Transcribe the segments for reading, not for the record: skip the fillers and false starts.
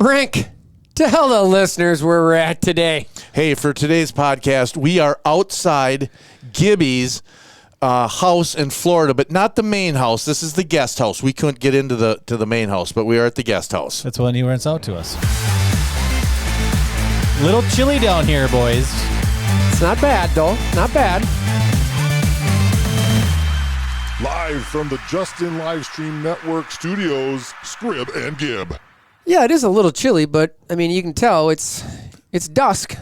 Brink, tell the listeners where we're at today. Hey, for today's podcast, we are outside Gibby's house in Florida, but not the main house. This is the guest house. We couldn't get into the main house, but we are at the guest house. That's when he rents out to us. Little chilly down here, boys. It's not bad, though. Not bad. Live from the Justin Livestream Network studios, Scrib and Gib. Yeah, it is a little chilly, but, I mean, you can tell it's dusk.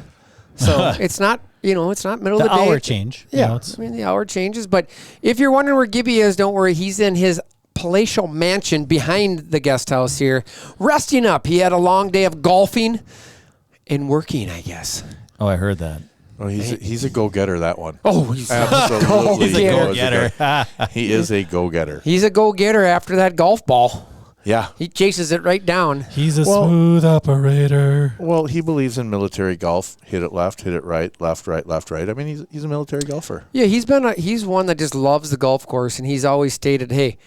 So it's not, it's not middle of the day. The hour change. Yeah, the hour changes. But if you're wondering where Gibby is, don't worry. He's in his palatial mansion behind the guest house here, resting up. He had a long day of golfing and working, I guess. Oh, I heard that. Oh, he's a go-getter, that one. Oh, he's absolutely. He's a go-getter. He is a go-getter. He's a go-getter after that golf ball. Yeah. He chases it right down. He's a smooth operator. Well, he believes in military golf. Hit it left, hit it right, left, right, left, right. I mean, he's a military golfer. Yeah, he's one that just loves the golf course, and he's always stated, hey,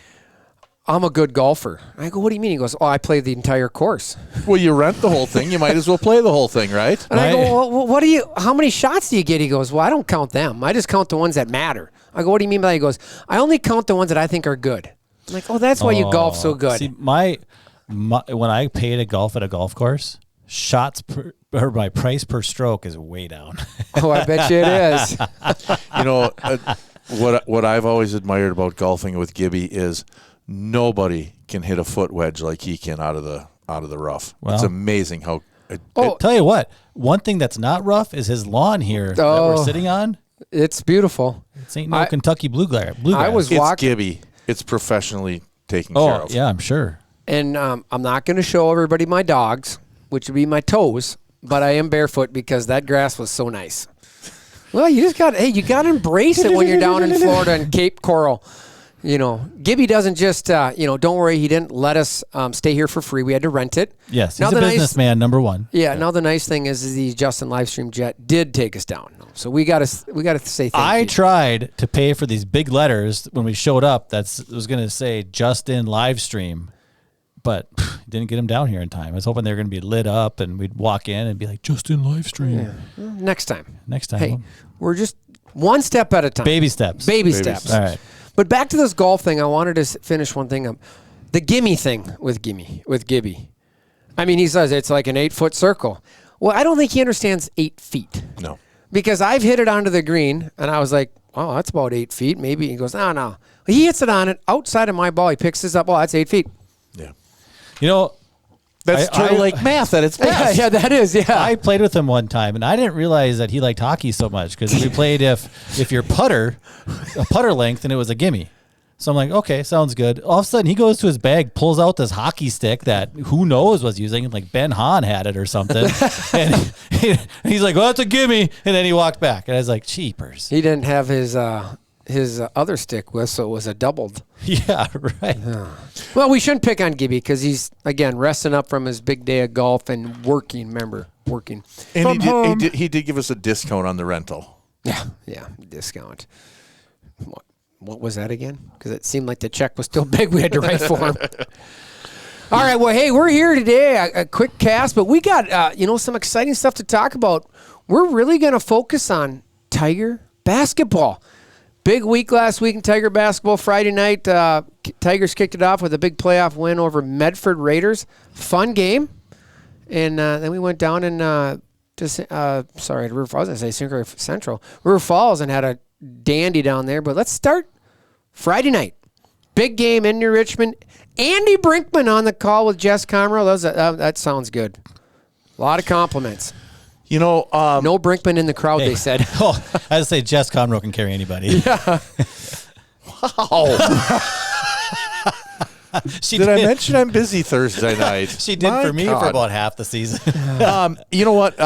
I'm a good golfer. I go, what do you mean? He goes, I play the entire course. Well, you rent the whole thing. You might as well play the whole thing, right? And I go, well, how many shots do you get? He goes, well, I don't count them. I just count the ones that matter. I go, what do you mean by that? He goes, I only count the ones that I think are good. I'm like, that's why you golf so good. See, my when I pay to golf at a golf course, my price per stroke is way down. Oh, I bet you it is. What I've always admired about golfing with Gibby is nobody can hit a foot wedge like he can out of the rough. Well, it's amazing how. Tell you what, one thing that's not rough is his lawn here that we're sitting on. It's beautiful. It ain't no Kentucky bluegrass. It's Gibby. It's professionally taken care of. Oh, yeah, I'm sure. And I'm not going to show everybody my dogs, which would be my toes, but I am barefoot because that grass was so nice. Well, you got to embrace it when you're down in Florida and Cape Coral. Gibby doesn't just, don't worry, he didn't let us stay here for free. We had to rent it. Yes, he's a businessman, number one. Yeah, now the nice thing is the Justin Livestream jet did take us down. So we got to say thank you. I tried to pay for these big letters when we showed up. It was going to say Justin Livestream, but didn't get them down here in time. I was hoping they were going to be lit up and we'd walk in and be like, Justin Livestream. Yeah. Next time. Hey, we're just one step at a time. Baby steps. Baby steps. All right. But back to this golf thing, I wanted to finish one thing up. The gimme thing with Gibby. I mean, he says it's like an 8-foot circle. Well, I don't think he understands 8 feet. No. Because I've hit it onto the green, and I was like, oh, that's about 8 feet. Maybe. He goes, no. He hits it on it outside of my ball. He picks this up. Oh, that's 8 feet. Yeah. That's Turtle Lake math at its best. Yeah, that is, yeah. I played with him one time, and I didn't realize that he liked hockey so much because we played if your putter length, and it was a gimme. So I'm like, okay, sounds good. All of a sudden, he goes to his bag, pulls out this hockey stick that who knows was using, like Ben Hahn had it or something. And he's like, well, that's a gimme. And then he walked back. And I was like, cheapers. He didn't have his other stick with, so it was a doubled. Yeah, right. Well, we shouldn't pick on Gibby because he's, again, resting up from his big day of golf and working, working. And he did give us a discount on the rental. Yeah, discount. What was that again? Because it seemed like the check was still big. We had to write for him. All right. Well, hey, we're here today. A quick cast, but we got some exciting stuff to talk about. We're really going to focus on Tiger basketball. Big week last week in Tiger basketball. Friday night, Tigers kicked it off with a big playoff win over Medford Raiders. Fun game. And then we went down and River Falls. I was going to say Sinclair Central. River Falls and had a dandy down there. But let's start Friday night. Big game in New Richmond. Andy Brinkman on the call with Jess Comroe. That sounds good. A lot of compliments. No Brinkman in the crowd, they said. I would say Jess Comroe can carry anybody. Yeah. Wow. Did I mention I'm busy Thursday night? She did for me for about half the season. You know what?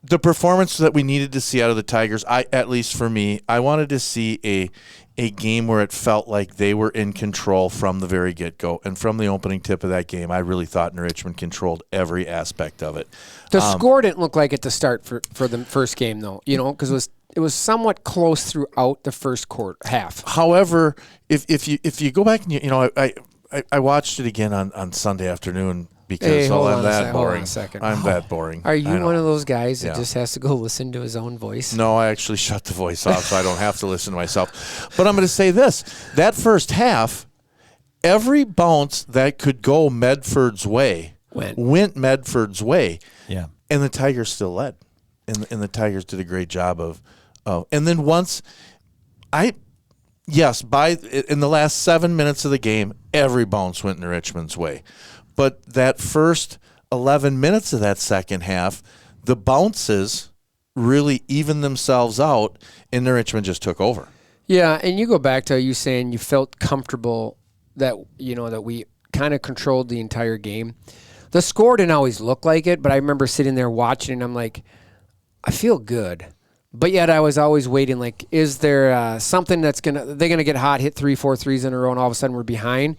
The performance that we needed to see out of the Tigers, at least for me, I wanted to see a game where it felt like they were in control from the very get-go. And from the opening tip of that game, I really thought New Richmond controlled every aspect of it. The score didn't look like it to start for the first game, though, because it was somewhat close throughout the first half. However, if you go back and I watched it again on Sunday afternoon because hold on I'm a that sec- hold on boring. a second. I'm that boring. Are you I know. one of those guys that Yeah. just has to go listen to his own voice? No, I actually shut the voice off so I don't have to listen to myself. But I'm going to say this. That first half, every bounce that could go Medford's way went Medford's way. Yeah. And the Tigers still led. And the Tigers did a great job of and then once in the last 7 minutes of the game, every bounce went in Richmond's way. But that first 11 minutes of that second half, the bounces really evened themselves out, and the Richmond just took over. Yeah, and you go back to you saying you felt comfortable that that we kind of controlled the entire game. The score didn't always look like it, but I remember sitting there watching, and I'm like, I feel good. But yet I was always waiting, like, is there something they're going to get hot, hit 3-4 threes in a row, and all of a sudden we're behind.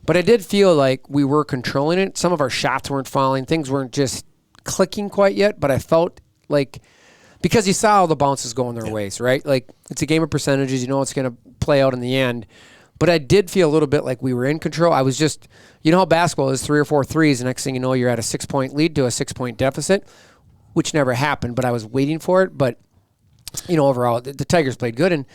But I did feel like we were controlling it. Some of our shots weren't falling. Things weren't just clicking quite yet, but I felt like, because you saw all the bounces going their ways, right? Like, it's a game of percentages. You know it's going to play out in the end. But I did feel a little bit like we were in control. I was just, you know how basketball is, 3 or 4 threes. The next thing you know, you're at a 6-point lead to a 6-point deficit, which never happened, but I was waiting for it. But overall, the Tigers played good. And,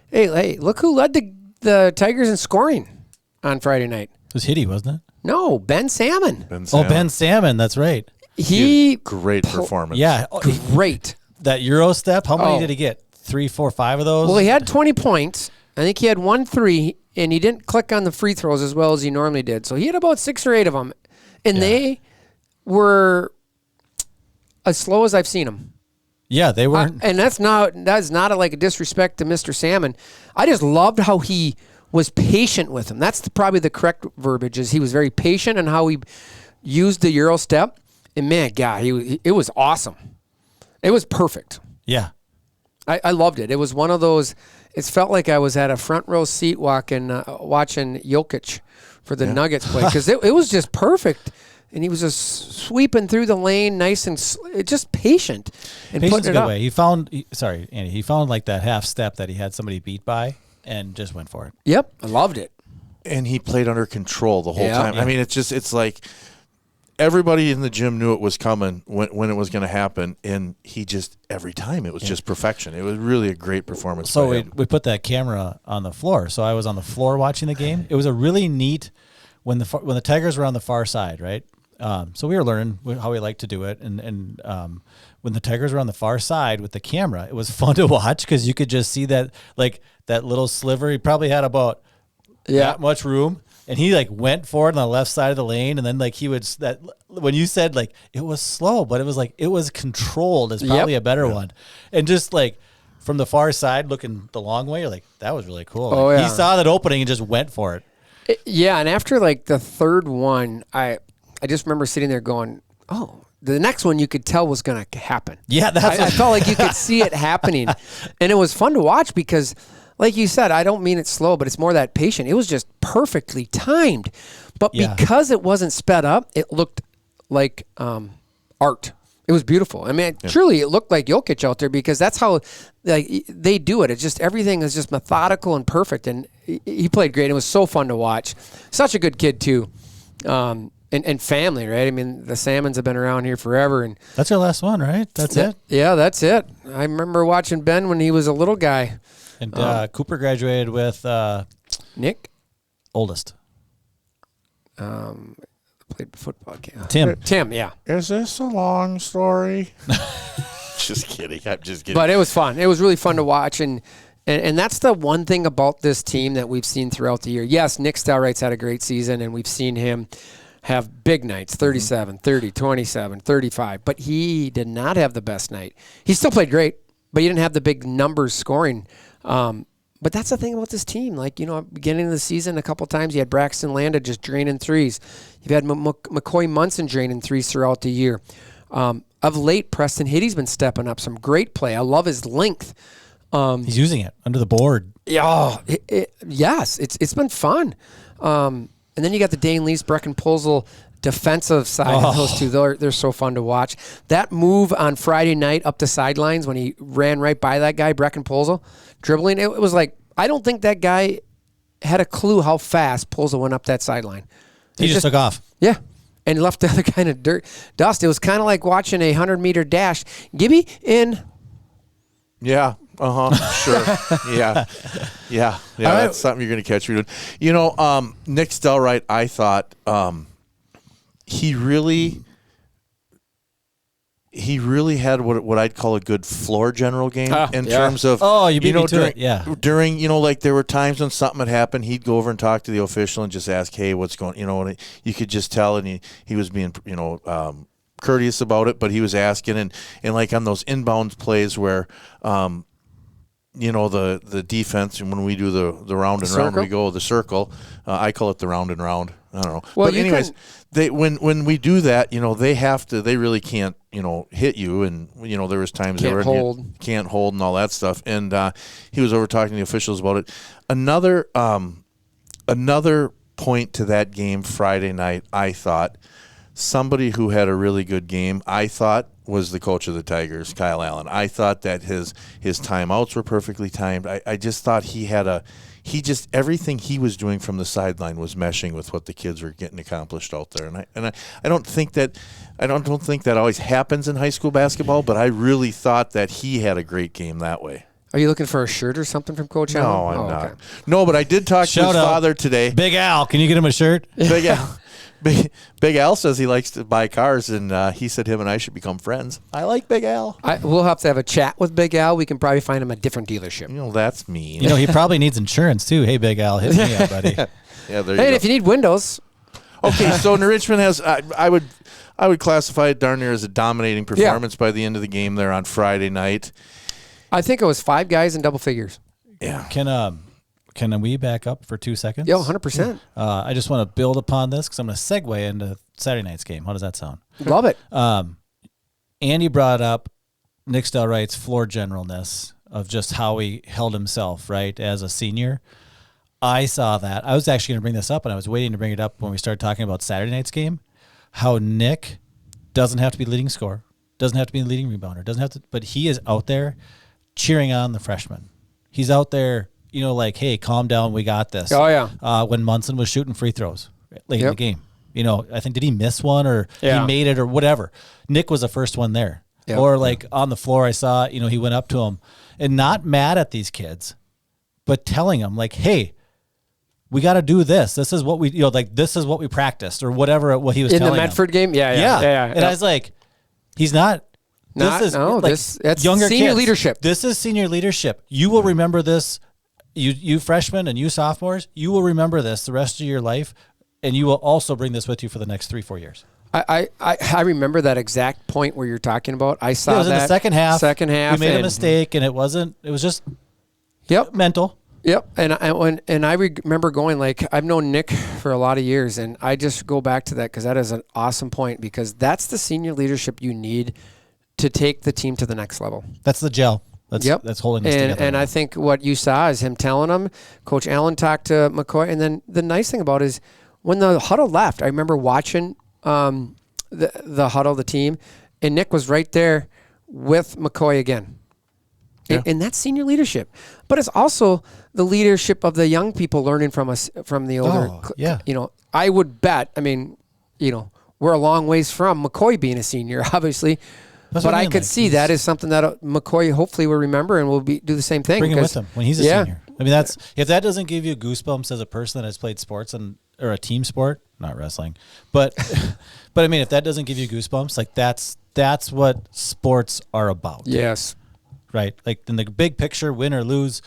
hey, look who led the Tigers in scoring on Friday night. It was Hitty, wasn't it? No, Ben Salmon. Ben Salmon. That's right. He great performance. Yeah. Great. That Euro step, how many did he get? 3, 4, 5 of those? Well, he had 20 points. I think he had 1 3, and he didn't click on the free throws as well as he normally did. So he had about 6 or 8 of them. And they were as slow as I've seen them. Yeah, they weren't. And that's not like a disrespect to Mr. Salmon. I just loved how he was patient with him. That's probably the correct verbiage, is he was very patient in how he used the Euro step. And, man, God, it was awesome. It was perfect. Yeah. I loved it. It was one of those, it felt like I was at a front row seat watching Jokic for the Nuggets play, because it was just perfect. And he was just sweeping through the lane, nice and just patient. And Patience putting a it good up. way. He found like that half step that he had somebody beat by and just went for it. Yep, I loved it. And he played under control the whole Yeah. time. Yeah. I mean, it's like everybody in the gym knew it was coming when it was going to happen, and he just, every time, it was just perfection. It was really a great performance. So by we him. put that camera on the floor. So I was on the floor watching the game. It was a really neat, when the Tigers were on the far side, right? So we were learning how we like to do it, and when the Tigers were on the far side with the camera, it was fun to watch because you could just see that little sliver. He probably had about that much room, and he went for it on the left side of the lane, and then when you said it was slow, but it was controlled is probably a better one, and just from the far side looking the long way, you're like, that was really cool. Oh, yeah. He saw that opening and just went for it. Yeah, and after the third one, I just remember sitting there going, oh, the next one you could tell was going to happen. Yeah, I felt like you could see it happening. And it was fun to watch because, like you said, I don't mean it's slow, but it's more that patient. It was just perfectly timed. But because it wasn't sped up, it looked like art. It was beautiful. I mean, truly, it looked like Jokic out there because that's how they do it. It's just everything is just methodical and perfect. And he played great. It was so fun to watch. Such a good kid, too. And family, right? I mean, the Salmons have been around here forever. And That's your last one, right? That's it? Yeah, that's it. I remember watching Ben when he was a little guy. And Cooper graduated with Nick? oldest. Played football. Tim, yeah. Is this a long story? Just kidding. I'm just kidding. But it was fun. It was really fun to watch. And that's the one thing about this team that we've seen throughout the year. Yes, Nick Stelright's had a great season, and we've seen him have big nights, 37, 30, 27, 35. But he did not have the best night. He still played great, but he didn't have the big numbers scoring. But that's the thing about this team. Beginning of the season, a couple times you had Braxton Landa just draining threes. You've had McCoy Munson draining threes throughout the year. Of late, Preston Hitty's been stepping up. Some great play. I love his length. he's using it under the board. Yeah, yes, it's been fun. And then you got the Dane Lease, Brecken Pulsel defensive side of those two. They're so fun to watch. That move on Friday night up the sidelines when he ran right by that guy, Brecken Pulsel, dribbling, it was like, I don't think that guy had a clue how fast Pulsel went up that sideline. He just took off. Yeah. and left the other guy in a dust. It was kind of like watching a 100-meter dash. Gibby in. Yeah. Sure. Yeah. That's something you're going to catch me doing. You know, Nick Stelright, I thought he really had what I'd call a good floor general game in terms of you beat me to it. Yeah. During like there were times when something had happened, he'd go over and talk to the official and just ask, hey, what's going, and you could just tell, and he was being courteous about it, but he was asking, and like on those inbound plays where the defense, and when we do the round and round, we go the circle. I call it the round and round. I don't know. Well, but anyways, when we do that, they really can't, hit you. And, there was times can't hold and all that stuff. And he was over talking to the officials about it. Another point to that game Friday night, I thought, somebody who had a really good game, I thought, was the coach of the Tigers, Kyle Allen. I thought that his timeouts were perfectly timed. I just thought everything he was doing from the sideline was meshing with what the kids were getting accomplished out there. And I don't think that always happens in high school basketball, but I really thought that he had a great game that way. Are you looking for a shirt or something from Coach Allen? No, I'm not. Okay. No, but I did talk to his father today. Big Al, can you get him a shirt? Big Al. Big Al says he likes to buy cars, and he said him and I should become friends. I like Big Al. We'll have to have a chat with Big Al. We can probably find him a different dealership. That's mean. He probably needs insurance too. Hey, Big Al, hit me up, buddy. Yeah, there you go. And if you need windows. Okay, so Richmond has. I would classify it darn near as a dominating performance by the end of the game there on Friday night. I think it was 5 guys in double figures. Yeah. Can we back up for 2 seconds? Yeah, 100%. I just want to build upon this because I'm going to segue into Saturday night's game. How does that sound? Love it. Andy brought up Nick Stelright's floor generalness of just how he held himself, right, as a senior. I saw that. I was actually going to bring this up, and I was waiting to bring it up when we started talking about Saturday night's game, how Nick doesn't have to be leading scorer, doesn't have to be leading rebounder, but he is out there cheering on the freshmen. He's out there, like, hey, calm down, we got this. Oh, yeah. When Munson was shooting free throws late in the game. I think, did he miss one or he made it or whatever? Nick was the first one there. Yep. Or, like, on the floor, I saw, he went up to him and not mad at these kids, but telling them, like, hey, we got to do this. This is what we, this is what we practiced or whatever what he was telling them. In the Medford game? Yeah. And I was like, he's not. That's younger senior kids. Leadership. This is senior leadership. You will remember this. You freshmen and you sophomores, you will remember this the rest of your life, and you will also bring this with you for the next 3-4 years. I remember that exact point where you're talking about. I saw that. It was in the second half. We made a mistake, and it was just mental. Yep. And I remember going, like, I've known Nick for a lot of years, and I just go back to that because that is an awesome point, because that's the senior leadership you need to take the team to the next level. That's the gel. That's holding us together. And I think what you saw is him telling them, Coach Allen talked to McCoy, and then the nice thing about it is when the huddle left, I remember watching the huddle, the team, and Nick was right there with McCoy again. Yeah. And that's senior leadership. But it's also the leadership of the young people learning from us, from the older. I would bet, we're a long ways from McCoy being a senior, obviously. But I could see that is something that McCoy hopefully will remember and will do the same thing. Bring him with him when he's a senior. I mean, if that doesn't give you goosebumps as a person that has played sports or a team sport, not wrestling, but I mean, if that doesn't give you goosebumps, like that's what sports are about. Yes. Right. Like in the big picture, win or lose,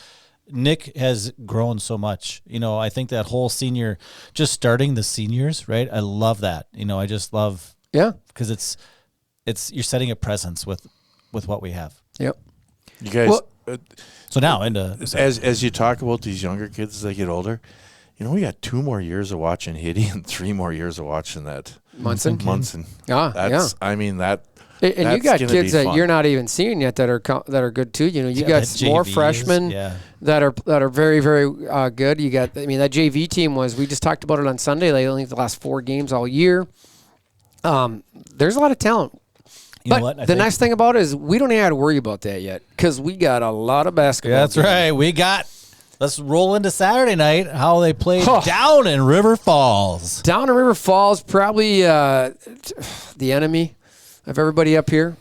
Nick has grown so much. I think that whole senior, just starting the seniors, right? I love that. I just love, because it's you're setting a presence with what we have. Yep. You guys. So now as you talk about these younger kids as they get older, we got 2 more years of watching Hitty and 3 more years of watching that Munson. I mean that. And you got kids that you're not even seeing yet that are good too. You got more freshmen that are very, very good. You got, that JV team we just talked about it on Sunday. They only the last 4 games all year. There's a lot of talent. But the nice thing about it is we don't even have to worry about that yet because we got a lot of basketball. That's right. We got let's roll into Saturday night, how they played down in River Falls. Down in River Falls, probably the enemy of everybody up here.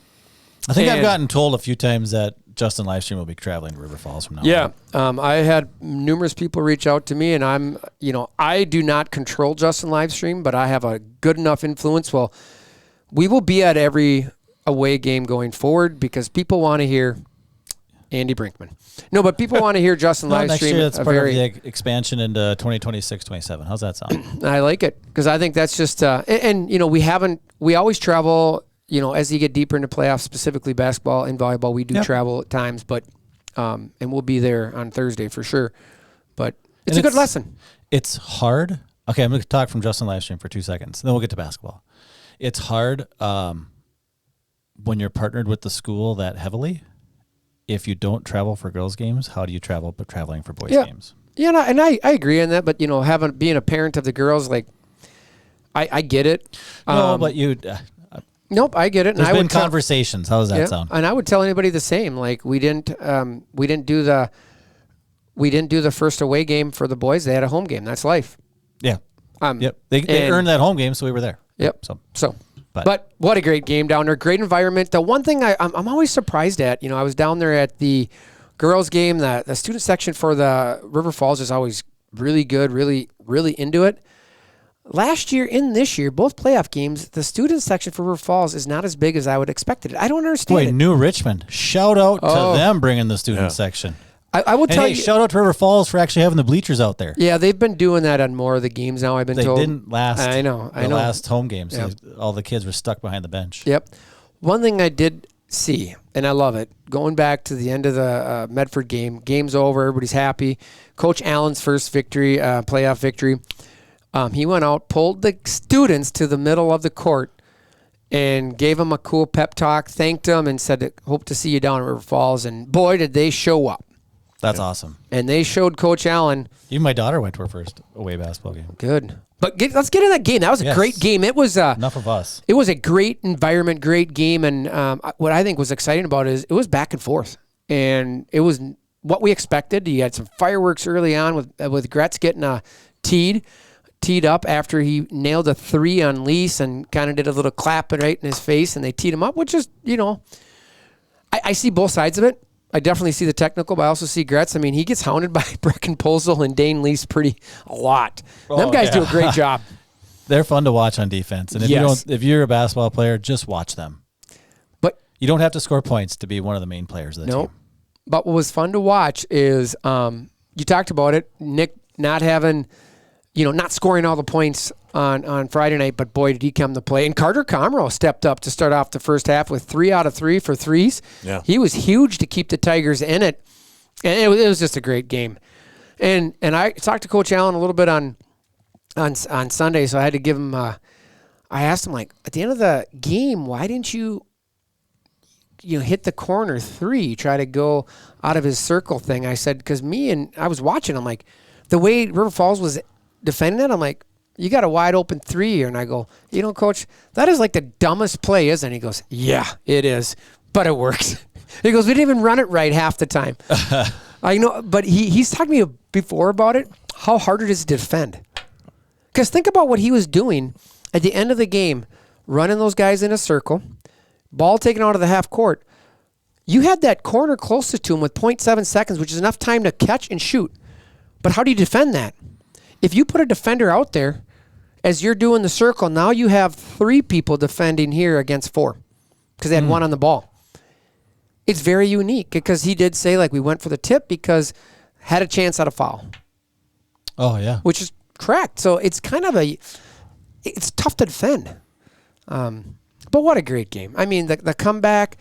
I think I've gotten told a few times that Justin Livestream will be traveling to River Falls from now on. I had numerous people reach out to me, and I do not control Justin Livestream, but I have a good enough influence. Well, we will be at every away game going forward because people want to hear Andy Brinkman. No, but people want to hear Justin Livestream. Next year, that's part of the expansion into 2026-27. How's that sound? I like it because I think that's just we always travel. As you get deeper into playoffs, specifically basketball and volleyball, we do travel at times, but and we'll be there on Thursday for sure. But it's a good lesson. It's hard. Okay, I'm going to talk from Justin Livestream for 2 seconds, then we'll get to basketball. It's hard when you're partnered with the school that heavily. If you don't travel for girls' games, how do you travel but traveling for boys' games? Yeah, and I agree on that, but being a parent of the girls, like I get it. No, but you. Nope, I get it. There's been conversations. How does that sound? And I would tell anybody the same. Like we didn't do the first away game for the boys. They had a home game. That's life. Yeah. Yep. They earned that home game, so we were there. Yep. But what a great game down there. Great environment. The one thing I'm always surprised at, I was down there at the girls game. The student section for the River Falls is always really good, really, really into it. Last year and this year, both playoff games, the student section for River Falls is not as big as I would expect it. I don't understand it. New Richmond. Shout out to them bringing the student section. I will tell you. Shout out to River Falls for actually having the bleachers out there. Yeah, they've been doing that on more of the games now, I've been told. They didn't last. I know. Last home games. Yep. All the kids were stuck behind the bench. Yep. One thing I did see, and I love it, going back to the end of the Medford game, game's over, everybody's happy. Coach Allen's first victory, playoff victory. He went out, pulled the students to the middle of the court, and gave them a cool pep talk, thanked them, and said, hope to see you down at River Falls. And boy, did they show up. That's awesome. And they showed Coach Allen. Even my daughter went to her first away basketball game. Good. But let's get in that game. That was a great game. It was enough of us. It was a great environment, great game. And what I think was exciting about it is it was back and forth. And it was what we expected. You had some fireworks early on with Gretz getting teed up after he nailed a 3 on Lease and kind of did a little clap right in his face, and they teed him up, which is, I see both sides of it. I definitely see the technical, but I also see Gretz. I mean, he gets hounded by Brecken Posel and Dane Lease a lot. Them guys do a great job. They're fun to watch on defense, and if you're a basketball player, just watch them. But you don't have to score points to be one of the main players of the team. But what was fun to watch is you talked about it, Nick not having, not scoring all the points on Friday night, but boy, did he come to play. And Carter Comroe stepped up to start off the first half with 3 out of 3 for threes. Yeah. He was huge to keep the Tigers in it. And it was just a great game. And I talked to Coach Allen a little bit on Sunday, so I had to give him I asked him, like, at the end of the game, why didn't you hit the corner 3, try to go out of his circle thing? I said, because I was watching, I'm like, the way River Falls was defending it, I'm like, you got a wide open 3 here. And I go, Coach, that is like the dumbest play, isn't it? He goes, yeah, it is, but it works. He goes, we didn't even run it right half the time. I know, but he's talked to me before about it, how hard it is to defend. Because think about what he was doing at the end of the game, running those guys in a circle, ball taken out of the half court. You had that corner closest to him with 0.7 seconds, which is enough time to catch and shoot. But how do you defend that? If you put a defender out there, as you're doing the circle, now you have 3 people defending here against 4 because they had 1 on the ball. It's very unique because he did say, like, we went for the tip because had a chance at a foul. Oh, yeah. Which is correct. So it's kind of it's tough to defend. But what a great game. I mean, the comeback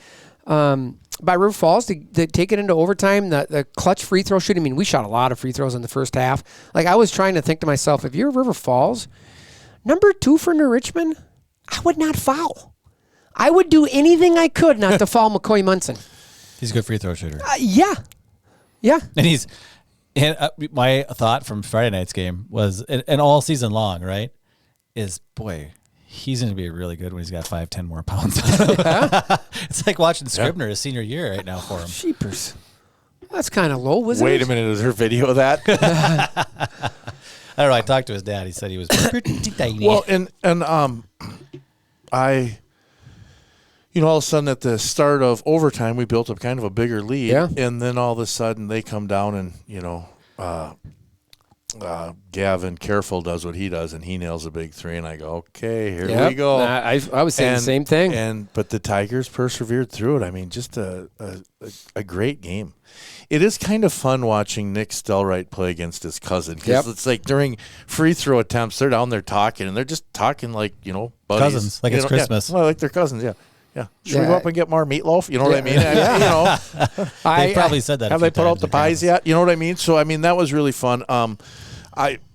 by River Falls to take it into overtime, the clutch free throw shooting. I mean, we shot a lot of free throws in the first half. Like, I was trying to think to myself, if you're River Falls, number 2 for New Richmond, I would not foul. I would do anything I could not to foul McCoy Munson. He's a good free throw shooter. Yeah. And my thought from Friday night's game was, and all season long, right, is, boy, he's going to be really good when he's got 5-10 more pounds. Yeah. It's like watching Scribner his senior year right now for him. Sheepers. That's kind of low, wasn't it? Wait a minute, is there video of that? I don't know. I talked to his dad. He said he was pretty tiny. Well, and I, all of a sudden at the start of overtime, we built up kind of a bigger lead. Yeah. And then all of a sudden they come down and, Gavin Careful does what he does, and he nails a big three, and I go, okay, here we go. I was saying the same thing. But the Tigers persevered through it. I mean, just a great game. It is kind of fun watching Nick Stelright play against his cousin, because it's like during free throw attempts, they're down there talking, and they're just talking like, buddies. Cousins, like it's Christmas. Yeah, well, like they're cousins, yeah. Yeah. Should we go up and get more meatloaf? You know what I mean? They probably said that. Have they put out the pies yet? You know what I mean? So, I mean, that was really fun.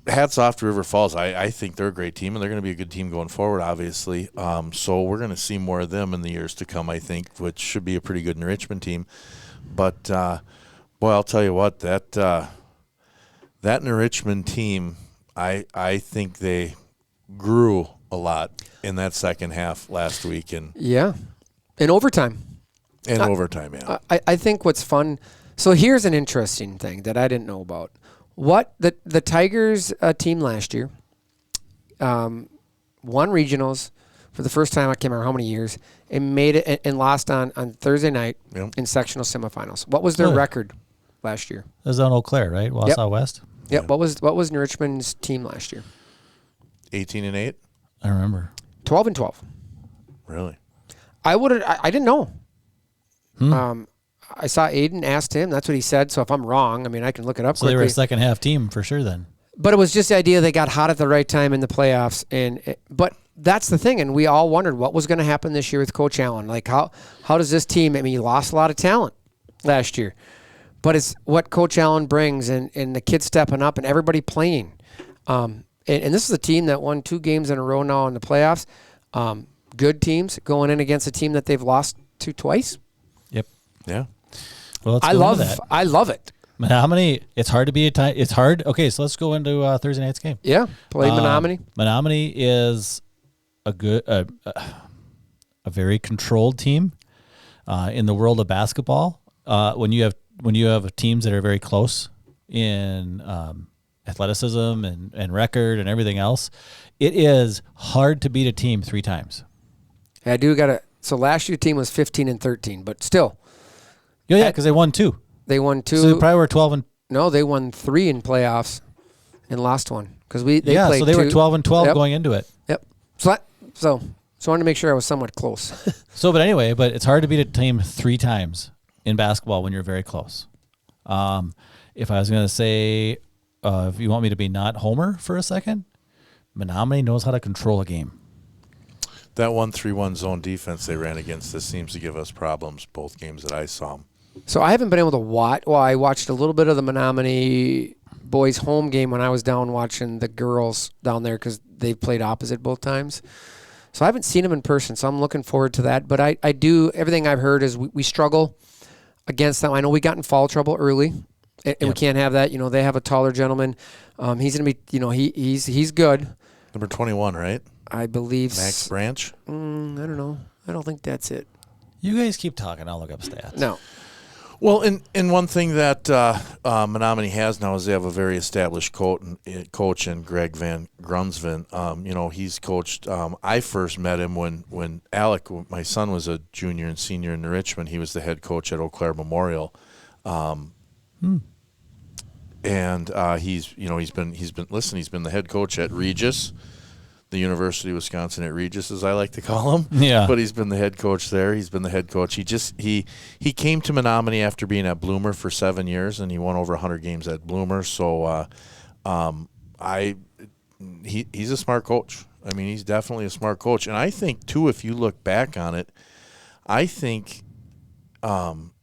Hats off to River Falls. I think they're a great team, and they're going to be a good team going forward, obviously. So we're going to see more of them in the years to come, I think, which should be a pretty good Richmond team. But, boy, I'll tell you what, that Richmond team, I think they grew a lot in that second half last week. In overtime. Overtime, yeah. I think what's fun. So here's an interesting thing that I didn't know about. What the Tigers team last year won regionals for the first time. I can't remember how many years, and made it and lost on Thursday night in sectional semifinals. What was their record last year? It was on Eau Claire, right? Wausau West. Yep. What was Richmond's team last year? 18-8. I remember. 12-12. Really? I didn't know. I saw Aiden, asked him. That's what he said. So if I'm wrong, I mean, I can look it up. So they were a second half team for sure then. But it was just the idea they got hot at the right time in the playoffs. But that's the thing, and we all wondered what was going to happen this year with Coach Allen. Like, how does this team? I mean, he lost a lot of talent last year, but it's what Coach Allen brings, and the kids stepping up and everybody playing. And this is a team that won 2 games in a row now in the playoffs. Good teams going in against a team that they've lost to twice. Yep. Yeah. Well, I love it. Menomonie, it's hard to be it's hard. Okay, so let's go into Thursday night's game. Yeah, play Menomonie. Menomonie is a very controlled team in the world of basketball. When you have teams that are very close in athleticism and record and everything else, it is hard to beat a team 3 times. Yeah, I do got to. So last year's team was 15-13, but still. Yeah, because they won 2. They won 2. So they probably were 12 and. No, they won 3 in playoffs, and lost 1 because they played. So they 2. were 12-12 going into it. Yep. So I wanted to make sure I was somewhat close. But anyway, it's hard to beat a team 3 times in basketball when you're very close. If I was going to say, if you want me to be not Homer for a second, Menomonie knows how to control a game. That 1-3-1 zone defense they ran against us seems to give us problems both games that I saw them. So I haven't been able to watch. Well, I watched a little bit of the Menomonie boys home game when I was down watching the girls down there because they played opposite both times. So I haven't seen them in person, so I'm looking forward to that. But I do, everything I've heard is we struggle against them. I know we got in foul trouble early, and we can't have that. They have a taller gentleman. He's going to be, he's good. Number 21, right? I believe. Max Branch? I don't know. I don't think that's it. You guys keep talking. I'll look up stats. No. Well, and one thing that Menomonie has now is they have a very established coach in Greg Van Grunsven. He's coached. I first met him when Alec, my son, was a junior and senior in Richmond. He was the head coach at Eau Claire Memorial, and he's been the head coach at Regis, the University of Wisconsin at Regis, as I like to call him. Yeah. But he's been the head coach there. He's been the head coach. He came to Menomonie after being at Bloomer for 7 years, and he won over 100 games at Bloomer. So he's a smart coach. I mean, he's definitely a smart coach. And I think, too, if you look back on it, I think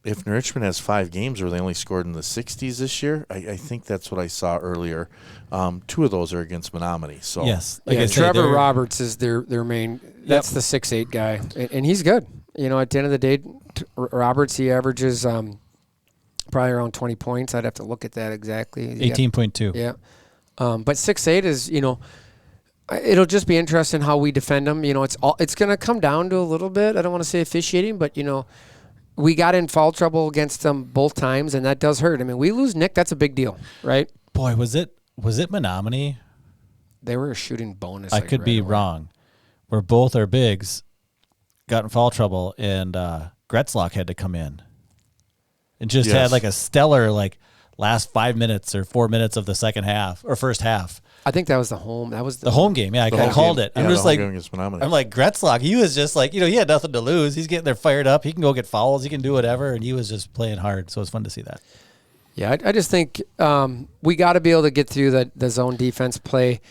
if Richmond has 5 games where they only scored in the 60s this year, I think that's what I saw earlier. 2 of those are against Menomonie. So yes, Trevor Roberts is their main. That's the 6'8" guy, and he's good. At the end of the day, Roberts, he averages probably around 20 points. I'd have to look at that exactly. 18.2. Yeah, but 6'8" is it'll just be interesting how we defend him. It's going to come down to a little bit. I don't want to say officiating, but we got in foul trouble against them both times, and that does hurt. I mean, we lose Nick, that's a big deal, right? Boy, was it Menomonie? They were a shooting bonus. I could be wrong. Where both our bigs got in foul trouble, and Gretzlock had to come in and just had like a stellar last 5 minutes or 4 minutes of the second half or first half. I think that was the home. That was the home game. Yeah, I called it. I'm just like, Gretzlock. He was just like, he had nothing to lose. He's getting there fired up. He can go get fouls. He can do whatever, and he was just playing hard. So it's fun to see that. Yeah, I just think we got to be able to get through the zone defense play.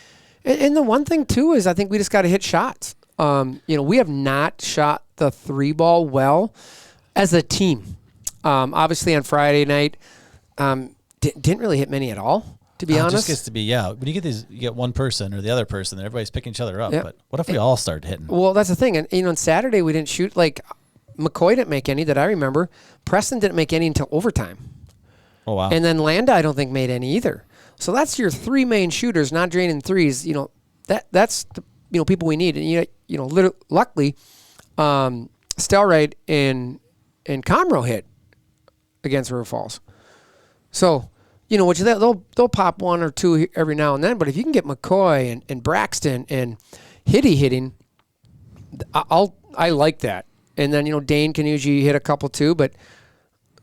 And the one thing, too, is I think we just got to hit shots. We have not shot the 3-ball well as a team. Obviously, on Friday night, didn't really hit many at all, to be honest. It just gets to be, when you get one person or the other person, and everybody's picking each other up. Yeah. But what if we all start hitting? Well, that's the thing. And, on Saturday, we didn't shoot. McCoy didn't make any that I remember. Preston didn't make any until overtime. Oh, wow. And then Landa, I don't think, made any either. So that's your 3 main shooters, not draining threes. That's the people we need. And luckily, Stelrite and Comro hit against River Falls. So, which they'll pop 1 or 2 every now and then. But if you can get McCoy and Braxton and hitting, I like that. And then Dane can usually hit a couple too, but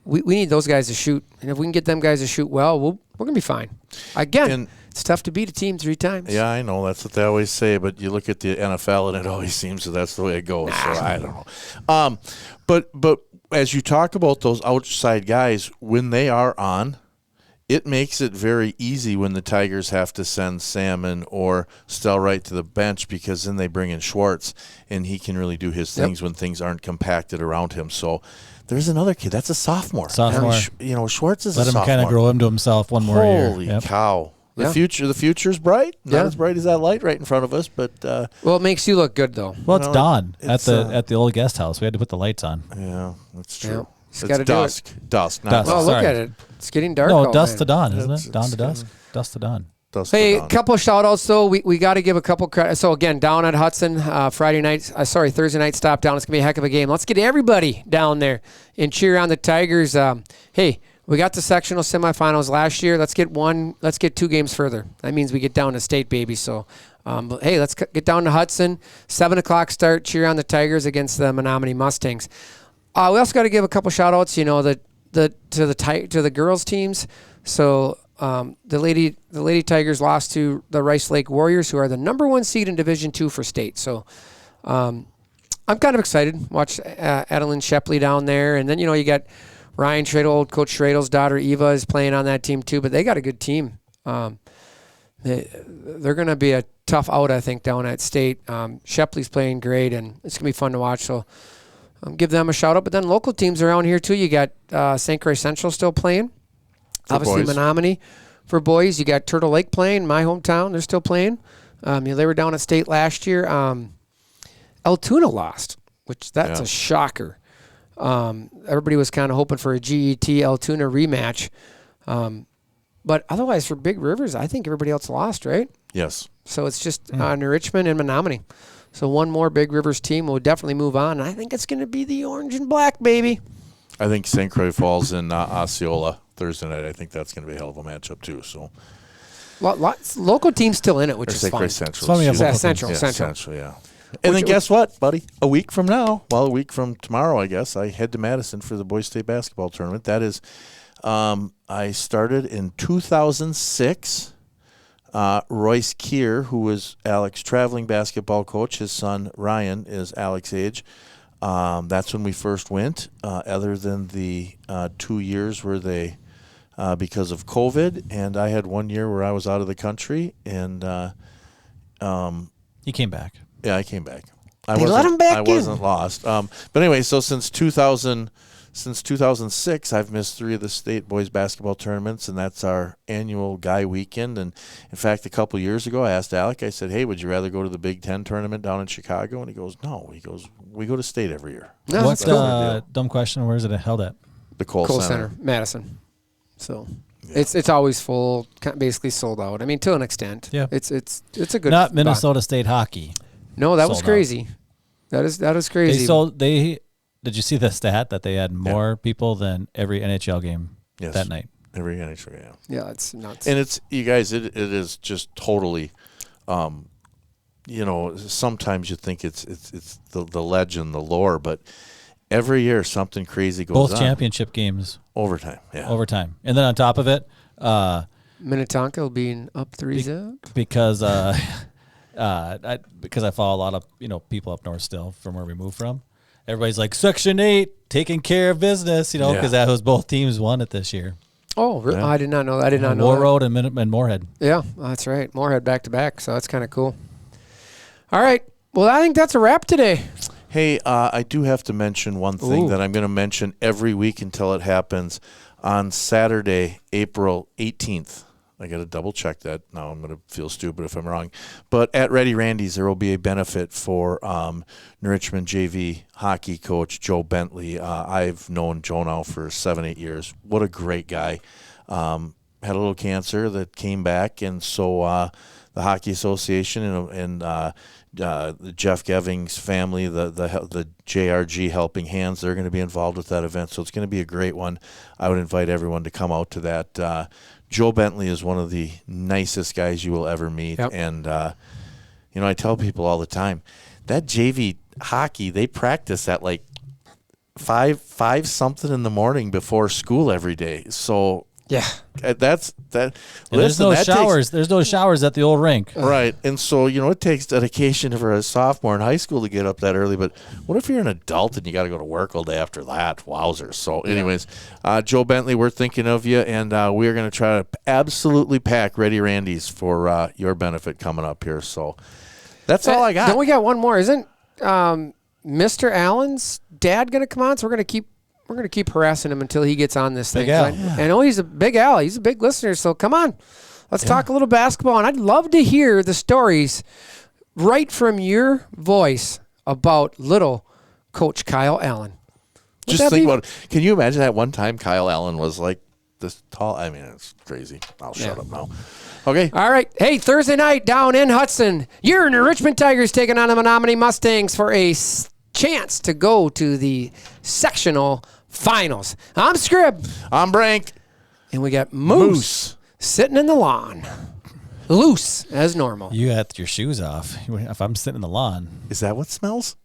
we need those guys to shoot. And if we can get them guys to shoot well, we're gonna be fine. Again, it's tough to beat a team 3 times. Yeah, I know. That's what they always say. But you look at the NFL, and it always seems that's the way it goes. So I don't know. But as you talk about those outside guys, when they are on, it makes it very easy when the Tigers have to send Salmon or Stelrite to the bench, because then they bring in Schwartz, and he can really do his things when things aren't compacted around him. So there's another kid. That's a sophomore. Schwartz is a sophomore. Let him kind of grow into himself one more year. Holy cow. The future's bright. Not as bright as that light right in front of us, but well, it makes you look good though. Well, it's dawn at the old guest house. We had to put the lights on. Yeah, that's true. Yeah. It's dusk. Dusk. Oh, look at it. It's getting dark. No, dusk to dawn, isn't it? Dawn to dusk. Dusk to dawn. Hey, a couple of shout-outs, though. We got to give a couple credit. So, again, down at Hudson, Thursday night stop down. It's going to be a heck of a game. Let's get everybody down there and cheer on the Tigers. Hey, we got the sectional semifinals last year. Let's get 2 games further. That means we get down to state, baby. So, hey, let's get down to Hudson. 7 o'clock start. Cheer on the Tigers against the Menomonie Mustangs. We also got to give a couple shout-outs, to the girls' teams. So, the Lady Tigers lost to the Rice Lake Warriors, who are the number 1 seed in Division II for state. So I'm kind of excited. Watch Adeline Shepley down there. And then, you got Ryan Schradel, Coach Schradel's daughter Eva is playing on that team too. But they got a good team. They're going to be a tough out, I think, down at state. Shepley's playing great, and it's going to be fun to watch. So give them a shout-out. But then local teams around here too. You got St. Croix Central still playing. Obviously, Menomonie for boys. You got Turtle Lake playing, my hometown. They're still playing. They were down at state last year. Altoona lost, which that's a shocker. Everybody was kind of hoping for a GET Altoona rematch. But otherwise, for Big Rivers, I think everybody else lost, right? Yes. So it's just Richmond and Menomonie. So one more Big Rivers team will definitely move on. And I think it's going to be the orange and black, baby. I think St. Croix falls in Osceola Thursday night. I think that's going to be a hell of a matchup too. So, lots local teams still in it, which is fun. Central. Central. Yeah. And then guess what, buddy? A week from tomorrow, I guess, I head to Madison for the Boys State basketball tournament. That is, I started in 2006. Royce Keir, who was Alex's traveling basketball coach, his son Ryan is Alex's age. That's when we first went, other than the 2 years where they, because of COVID, and I had 1 year where I was out of the country, and he came back. Yeah, I came back. They let him back in. I wasn't lost. But anyway, so since 2006, I've missed 3 of the state boys basketball tournaments, and that's our annual Guy Weekend. And in fact, a couple of years ago, I asked Alec, I said, hey, would you rather go to the Big Ten tournament down in Chicago? And he goes, no. He goes, we go to state every year. No, what's dumb question? Where is it held at? The Cole Center, Madison. So it's always full, basically sold out. I mean, to an extent. Yeah. It's a good Not spot. Minnesota State hockey. No, that was crazy. That is crazy. Did you see the stat that they had more people than every NHL game that night? Every NHL game. Yeah, it's nuts. And it's, you guys, it is just totally, sometimes you think it's the legend, the lore, but every year something crazy goes on. Both championship games. Overtime, yeah. Overtime. And then on top of it, Minnetonka being up 3-0. Because I follow a lot of people up north still from where we moved from. Everybody's like Section 8 taking care of business, because that was both teams won it this year. Oh, really? Yeah. I did not know. I did not know. War Road and Moorhead. Yeah, that's right. Moorhead back to back. So that's kind of cool. All right. Well, I think that's a wrap today. Hey, I do have to mention one thing that I'm going to mention every week until it happens. On Saturday, April 18th, I got to double check that. Now I'm going to feel stupid if I'm wrong. But at Ready Randy's, there will be a benefit for Richmond JV hockey coach Joe Bentley. I've known Joe now for 7-8 years. What a great guy. Had a little cancer that came back, and so the Hockey Association and the Jeff Geving's family, the JRG Helping Hands, they're going to be involved with that event. So it's going to be a great one. I would invite everyone to come out to that. Joe Bentley is one of the nicest guys you will ever meet. Yep. And, I tell people all the time, that JV hockey, they practice at like 5 something in the morning before school every day. So yeah, that's that. There's no showers. There's no showers at the old rink. Right. And so, it takes dedication for a sophomore in high school to get up that early. But what if you're an adult and you got to go to work all day after that? Wowzers. So anyways, Joe Bentley, we're thinking of you, and we're going to try to absolutely pack Ready Randy's for your benefit coming up here. So that's all I got. Don't we got one more? Isn't Mr. Allen's dad going to come on? So we're going to keep harassing him until he gets on this thing. I know he's a big Al. He's a big listener. So come on. Let's talk a little basketball. And I'd love to hear the stories right from your voice about little Coach Kyle Allen. Just think about it. Can you imagine that one time Kyle Allen was like this tall? I mean, it's crazy. I'll shut up now. Okay. All right. Hey, Thursday night down in Hudson, you're in the Richmond Tigers taking on the Menomonie Mustangs for a chance to go to the sectional finals. I'm Scrib. I'm Brink. And we got Moose sitting in the lawn. Loose as normal. You got your shoes off. If I'm sitting in the lawn. Is that what smells?